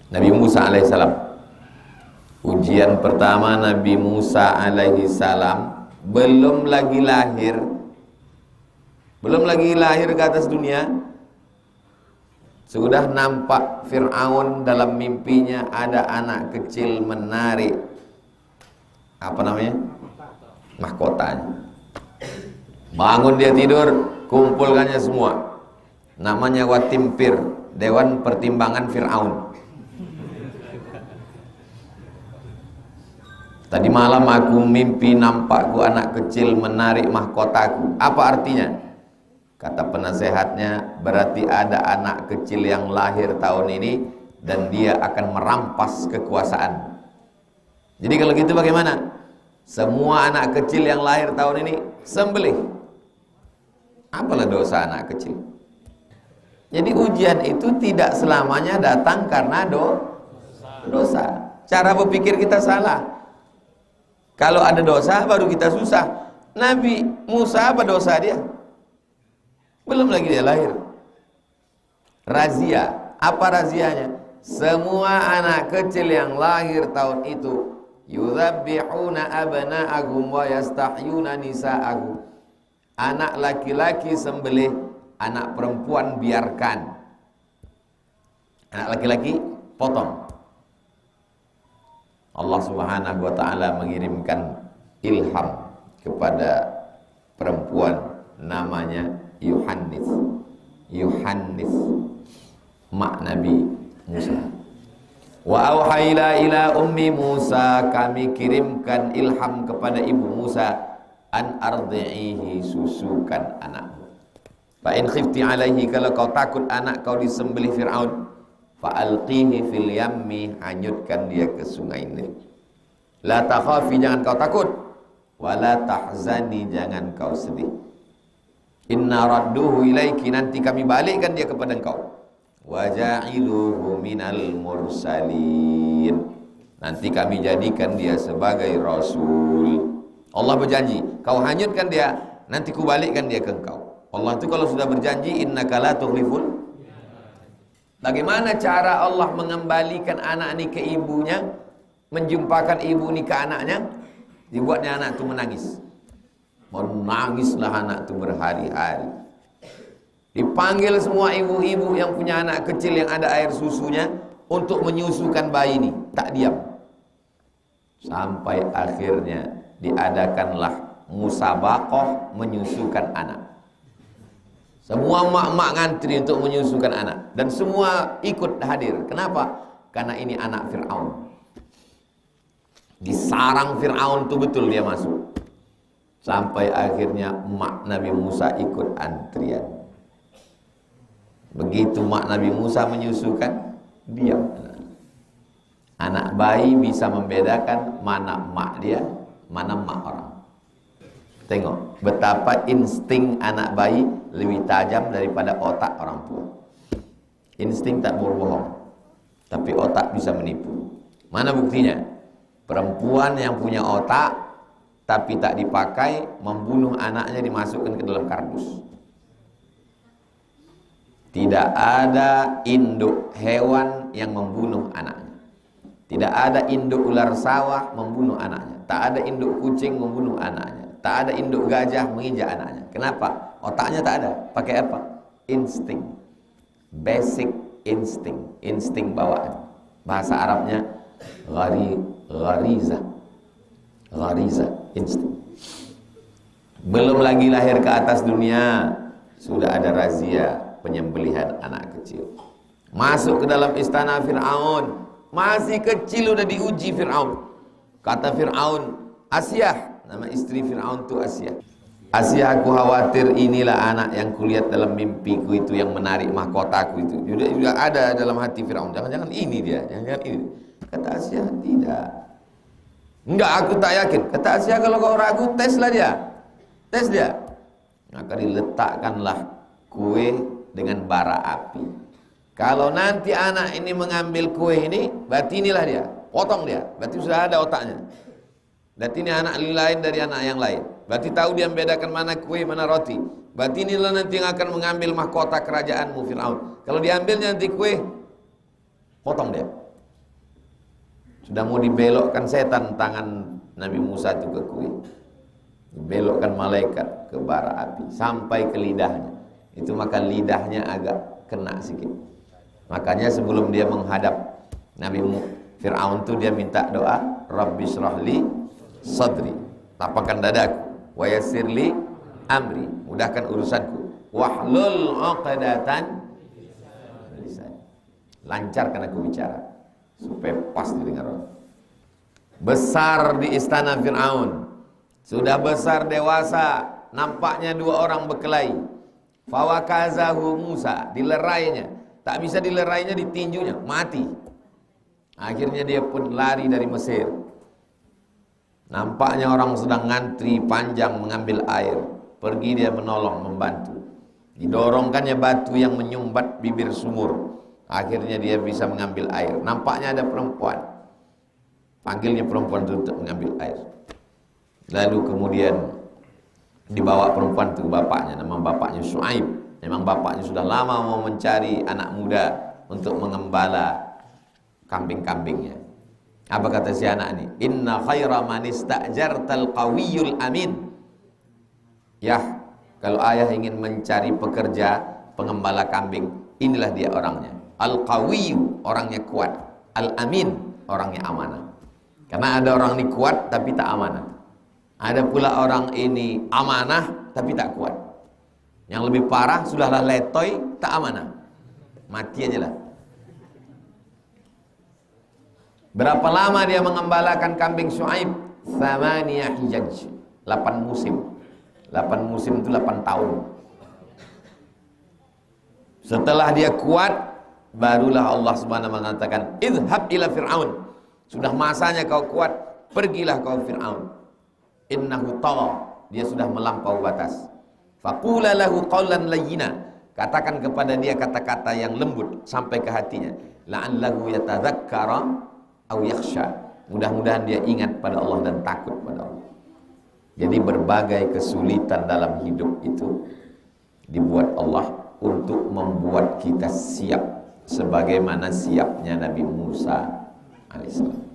Nabi Musa alaihissalam. Ujian pertama Nabi Musa alaihissalam belum lagi lahir ke atas dunia, sudah nampak Fir'aun dalam mimpinya ada anak kecil menarik apa namanya? Mahkotanya. Bangun dia tidur, kumpulkannya semua. Namanya Watimpir, Dewan Pertimbangan Fir'aun. Tadi malam aku mimpi nampakku anak kecil menarik mahkotaku. Apa artinya? Kata penasehatnya, berarti ada anak kecil yang lahir tahun ini dan dia akan merampas kekuasaan. Jadi kalau gitu bagaimana? Semua anak kecil yang lahir tahun ini sembelih. Apalah dosa anak kecil? Jadi ujian itu tidak selamanya datang karena dosa. Cara berpikir kita salah. Kalau ada dosa baru kita susah. Nabi Musa apa dosa dia? Belum lagi dia lahir. Razia. Apa razianya? Semua anak kecil yang lahir tahun itu yudzabbihuna abna'ahum wa yastahyuna nisa'ahum. Anak laki-laki sembelih, anak perempuan biarkan. Anak laki-laki potong. Allah Subhanahu wa taala mengirimkan ilham kepada perempuan namanya Yuhannis. Yuhannis, mak Nabi Musa. Wa auhayna ila ummi Musa, kami kirimkan ilham kepada ibu Musa, an ardhi'ihi, susukan anakmu. Fa in khifti alaihi, kalau kau takut anak kau disembelih Fir'aun, fa alqihi fil yammi, hanyutkan dia ke sungai Nil. La takhafi, jangan kau takut, wa la tahzani, jangan kau sedih. Inna radduhu ilaiki, nanti kami balikkan dia kepada engkau. Wa ja'iluhu minal mursalin, nanti kami jadikan dia sebagai rasul. Allah berjanji, kau hanyutkan dia, nanti ku balikkan dia ke engkau. Allah itu kalau sudah berjanji, innaka la tukhliful. Bagaimana cara Allah mengembalikan anak ini ke ibunya, menjumpakan ibu ini ke anaknya? Dibuatnya anak itu menangis. Menangislah anak itu berhari-hari. Dipanggil semua ibu-ibu yang punya anak kecil yang ada air susunya untuk menyusukan bayi ini, tak diam. Sampai akhirnya diadakanlah musabaqah menyusukan anak. Semua mak-mak ngantri untuk menyusukan anak, dan semua ikut hadir. Kenapa? Karena ini anak Fir'aun. Disarang Fir'aun itu betul dia masuk. Sampai akhirnya mak Nabi Musa ikut antrian. Begitu mak Nabi Musa menyusukan, diam. Anak bayi bisa membedakan mana mak dia, mana mak orang. Tengok betapa insting anak bayi lebih tajam daripada otak orang tua. Insting tak berbohong, tapi otak bisa menipu. Mana buktinya? Perempuan yang punya otak tapi tak dipakai, membunuh anaknya, dimasukkan ke dalam kardus. Tidak ada induk hewan yang membunuh anaknya. Tidak ada induk ular sawah membunuh anaknya. Tak ada induk kucing membunuh anaknya. Tak ada induk gajah menginjak anaknya. Kenapa? Otaknya tak ada. Pakai apa? Insting. Basic insting. Insting bawaan. Bahasa Arabnya ghariza. Ghariza, insting. Belum lagi lahir ke atas dunia, sudah ada razia penyembelihan anak kecil. Masuk ke dalam istana Fir'aun, masih kecil udah diuji Fir'aun. Kata Fir'aun, Asyah, nama istri Fir'aun itu Asyah. Asyah, aku khawatir inilah anak yang kulihat dalam mimpiku itu, yang menarik mahkotaku itu. Juga ada dalam hati Fir'aun. Jangan-jangan ini dia, jangan-jangan ini. Kata Asyah, tidak. Enggak, aku tak yakin. Kata Asyah, kalau kau ragu, teslah dia. Tes dia. Maka diletakkanlah kue dengan bara api. Kalau nanti anak ini mengambil kue ini, berarti inilah dia. Potong dia. Berarti sudah ada otaknya. Berarti ini anak lain dari anak yang lain. Berarti tahu dia membedakan mana kue, mana roti. Berarti inilah nanti yang akan mengambil mahkota kerajaanmu Fir'aun. Kalau diambilnya nanti kue, potong dia. Sudah mau dibelokkan setan tangan Nabi Musa itu ke kuil. Dibelokkan malaikat ke bara api sampai ke lidahnya. Itu maka lidahnya agak kena sedikit. Makanya sebelum dia menghadap Nabi Fir'aun itu dia minta doa, Rabbi syrahli sadri, lapangkan dadaku, wa yassirli amri, mudahkan urusanku, wahlul 'uqdatan lisan, lancarkan aku bicara supaya pas didengar orang. Besar di istana Fir'aun, sudah besar dewasa, nampaknya dua orang berkelahi. Fawakazahu Musa, dilerainya, tak bisa dilerainya, ditinjunya, mati. Akhirnya dia pun lari dari Mesir. Nampaknya orang sedang ngantri panjang mengambil air, pergi dia menolong, membantu. Didorongkannya batu yang menyumbat bibir sumur. Akhirnya dia bisa mengambil air. Nampaknya ada perempuan, panggilnya perempuan itu untuk mengambil air. Lalu kemudian dibawa perempuan itu ke bapaknya, nama bapaknya Syuaib. Memang bapaknya sudah lama mau mencari anak muda untuk mengembala kambing-kambingnya. Apa kata si anak ini? Inna khaira man ista'jartal qawiyul amin. Ya, kalau ayah ingin mencari pekerja pengembala kambing, inilah dia orangnya. Al-qawiyu, orangnya kuat. Al-amin, orangnya amanah. Karena ada orang ini kuat tapi tak amanah. Ada pula orang ini amanah tapi tak kuat. Yang lebih parah, sudahlah letoy, tak amanah, mati aja lah. Berapa lama dia mengembalakan kambing Syuaib? 8 hijaj, 8 musim. 8 musim itu 8 tahun. Setelah dia kuat, barulah Allah Subhanahu wa taala mengatakan, idhab ila Fir'aun. Sudah masanya kau kuat, pergilah kau Fir'aun. Innahu tagha, dia sudah melampaui batas. Faqula lahu qawlan layyina, katakan kepada dia kata-kata yang lembut sampai ke hatinya. La'allahu yatadzakkara aw yakhsha, mudah-mudahan dia ingat pada Allah dan takut pada Allah. Jadi berbagai kesulitan dalam hidup itu dibuat Allah untuk membuat kita siap, sebagaimana siapnya Nabi Musa alaihissalam.